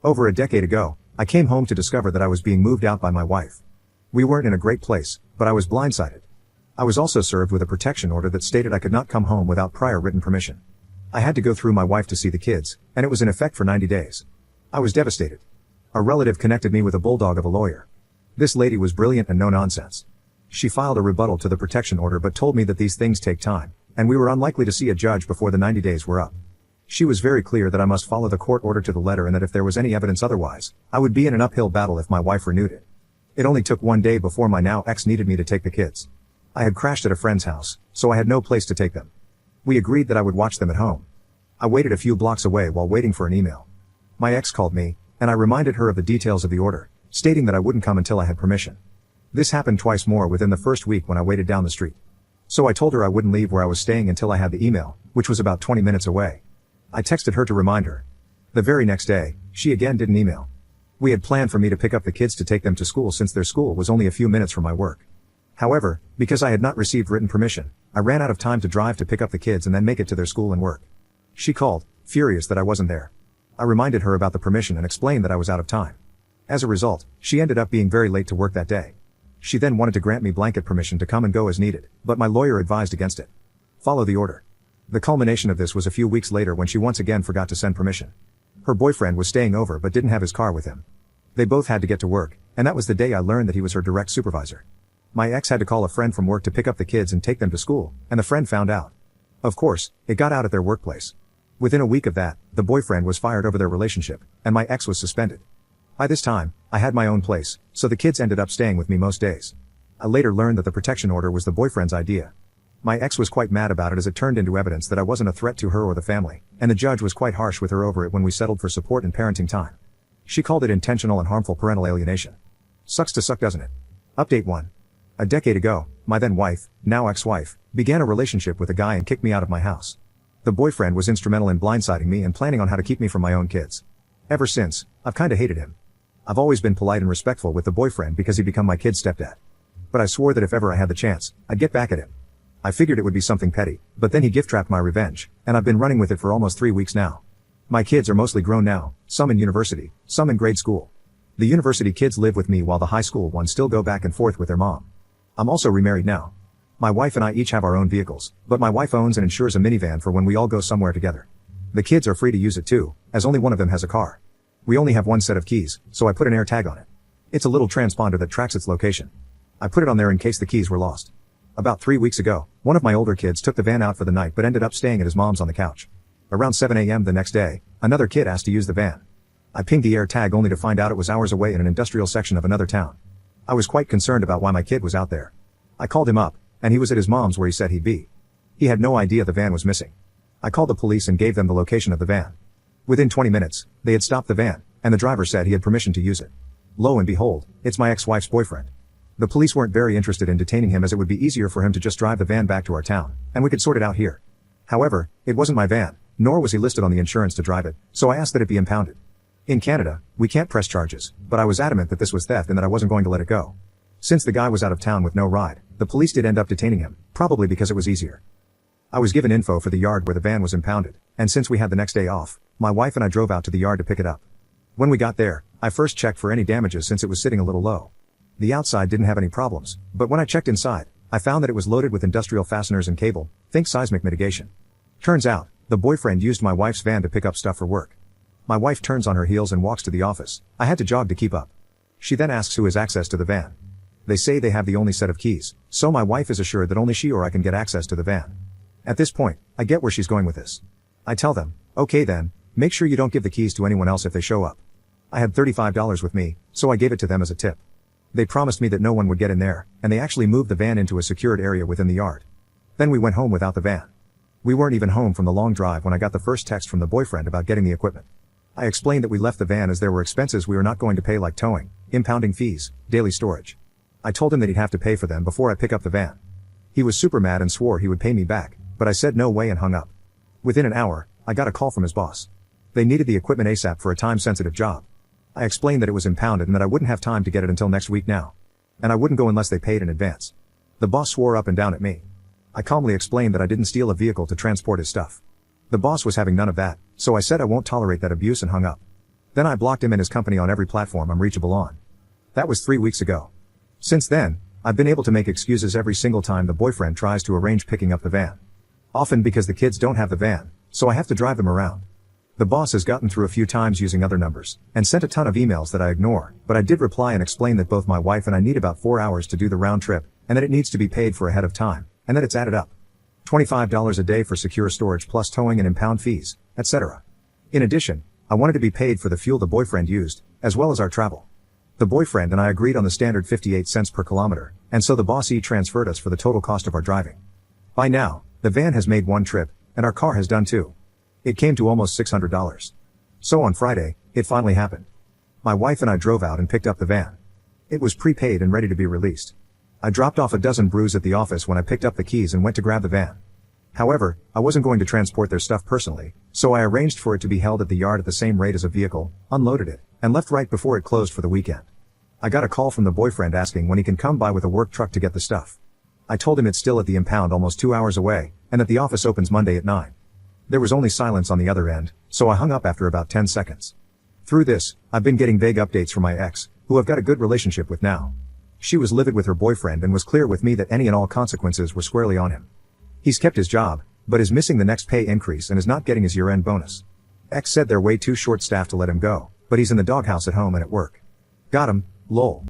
Over a decade ago, I came home to discover that I was being moved out by my wife. We weren't in a great place, but I was blindsided. I was also served with a protection order that stated I could not come home without prior written permission. I had to go through my wife to see the kids, and it was in effect for 90 days. I was devastated. A relative connected me with a bulldog of a lawyer. This lady was brilliant and no nonsense. She filed a rebuttal to the protection order but told me that these things take time, and we were unlikely to see a judge before the 90 days were up. She was very clear that I must follow the court order to the letter and that if there was any evidence otherwise, I would be in an uphill battle if my wife renewed it. It only took one day before my now ex needed me to take the kids. I had crashed at a friend's house, so I had no place to take them. We agreed that I would watch them at home. I waited a few blocks away while waiting for an email. My ex called me, and I reminded her of the details of the order, stating that I wouldn't come until I had permission. This happened twice more within the first week when I waited down the street. So I told her I wouldn't leave where I was staying until I had the email, which was about 20 minutes away. I texted her to remind her. The very next day, she again didn't email. We had planned for me to pick up the kids to take them to school since their school was only a few minutes from my work. However, because I had not received written permission, I ran out of time to drive to pick up the kids and then make it to their school and work. She called, furious that I wasn't there. I reminded her about the permission and explained that I was out of time. As a result, she ended up being very late to work that day. She then wanted to grant me blanket permission to come and go as needed, but my lawyer advised against it. Follow the order. The culmination of this was a few weeks later when she once again forgot to send permission. Her boyfriend was staying over but didn't have his car with him. They both had to get to work, and that was the day I learned that he was her direct supervisor. My ex had to call a friend from work to pick up the kids and take them to school, and the friend found out. Of course, it got out at their workplace. Within a week of that, the boyfriend was fired over their relationship, and my ex was suspended. By this time, I had my own place, so the kids ended up staying with me most days. I later learned that the protection order was the boyfriend's idea. My ex was quite mad about it as it turned into evidence that I wasn't a threat to her or the family, and the judge was quite harsh with her over it when we settled for support and parenting time. She called it intentional and harmful parental alienation. Sucks to suck, doesn't it? Update 1. A decade ago, my then wife, now ex-wife, began a relationship with a guy and kicked me out of my house. The boyfriend was instrumental in blindsiding me and planning on how to keep me from my own kids. Ever since, I've kinda hated him. I've always been polite and respectful with the boyfriend because he'd become my kid's stepdad. But I swore that if ever I had the chance, I'd get back at him. I figured it would be something petty, but then he gift-wrapped my revenge, and I've been running with it for almost 3 weeks now. My kids are mostly grown now, some in university, some in grade school. The university kids live with me while the high school ones still go back and forth with their mom. I'm also remarried now. My wife and I each have our own vehicles, but my wife owns and insures a minivan for when we all go somewhere together. The kids are free to use it too, as only one of them has a car. We only have one set of keys, so I put an air tag on it. It's a little transponder that tracks its location. I put it on there in case the keys were lost. About 3 weeks ago, one of my older kids took the van out for the night but ended up staying at his mom's on the couch. Around 7 a.m. the next day, another kid asked to use the van. I pinged the air tag only to find out it was hours away in an industrial section of another town. I was quite concerned about why my kid was out there. I called him up, and he was at his mom's where he said he'd be. He had no idea the van was missing. I called the police and gave them the location of the van. Within 20 minutes, they had stopped the van, and the driver said he had permission to use it. Lo and behold, it's my ex-wife's boyfriend. The police weren't very interested in detaining him as it would be easier for him to just drive the van back to our town, and we could sort it out here. However, it wasn't my van, nor was he listed on the insurance to drive it, so I asked that it be impounded. In Canada, we can't press charges, but I was adamant that this was theft and that I wasn't going to let it go. Since the guy was out of town with no ride, the police did end up detaining him, probably because it was easier. I was given info for the yard where the van was impounded, and since we had the next day off, my wife and I drove out to the yard to pick it up. When we got there, I first checked for any damages since it was sitting a little low. The outside didn't have any problems, but when I checked inside, I found that it was loaded with industrial fasteners and cable, think seismic mitigation. Turns out, the boyfriend used my wife's van to pick up stuff for work. My wife turns on her heels and walks to the office. I had to jog to keep up. She then asks who has access to the van. They say they have the only set of keys, so my wife is assured that only she or I can get access to the van. At this point, I get where she's going with this. I tell them, okay then, make sure you don't give the keys to anyone else if they show up. I had $35 with me, so I gave it to them as a tip. They promised me that no one would get in there, and they actually moved the van into a secured area within the yard. Then we went home without the van. We weren't even home from the long drive when I got the first text from the boyfriend about getting the equipment. I explained that we left the van as there were expenses we were not going to pay like towing, impounding fees, daily storage. I told him that he'd have to pay for them before I pick up the van. He was super mad and swore he would pay me back, but I said no way and hung up. Within an hour, I got a call from his boss. They needed the equipment ASAP for a time-sensitive job. I explained that it was impounded and that I wouldn't have time to get it until next week now. And I wouldn't go unless they paid in advance. The boss swore up and down at me. I calmly explained that I didn't steal a vehicle to transport his stuff. The boss was having none of that, so I said I won't tolerate that abuse and hung up. Then I blocked him and his company on every platform I'm reachable on. That was 3 weeks ago. Since then, I've been able to make excuses every single time the boyfriend tries to arrange picking up the van. Often because the kids don't have the van, so I have to drive them around. The boss has gotten through a few times using other numbers, and sent a ton of emails that I ignore, but I did reply and explain that both my wife and I need about 4 hours to do the round trip, and that it needs to be paid for ahead of time, and that it's added up. $25 a day for secure storage plus towing and impound fees, etc. In addition, I wanted to be paid for the fuel the boyfriend used, as well as our travel. The boyfriend and I agreed on the standard 58 cents per kilometer, and so the boss transferred us for the total cost of our driving. By now, the van has made 1 trip, and our car has done 2. It came to almost $600. So on Friday, it finally happened. My wife and I drove out and picked up the van. It was prepaid and ready to be released. I dropped off a dozen brews at the office when I picked up the keys and went to grab the van. However, I wasn't going to transport their stuff personally, so I arranged for it to be held at the yard at the same rate as a vehicle, unloaded it, and left right before it closed for the weekend. I got a call from the boyfriend asking when he can come by with a work truck to get the stuff. I told him it's still at the impound almost 2 hours away, and that the office opens Monday at 9. There was only silence on the other end, so I hung up after about 10 seconds. Through this, I've been getting vague updates from my ex, who I've got a good relationship with now. She was livid with her boyfriend and was clear with me that any and all consequences were squarely on him. He's kept his job, but is missing the next pay increase and is not getting his year-end bonus. Ex said they're way too short-staffed to let him go, but he's in the doghouse at home and at work. Got him, lol.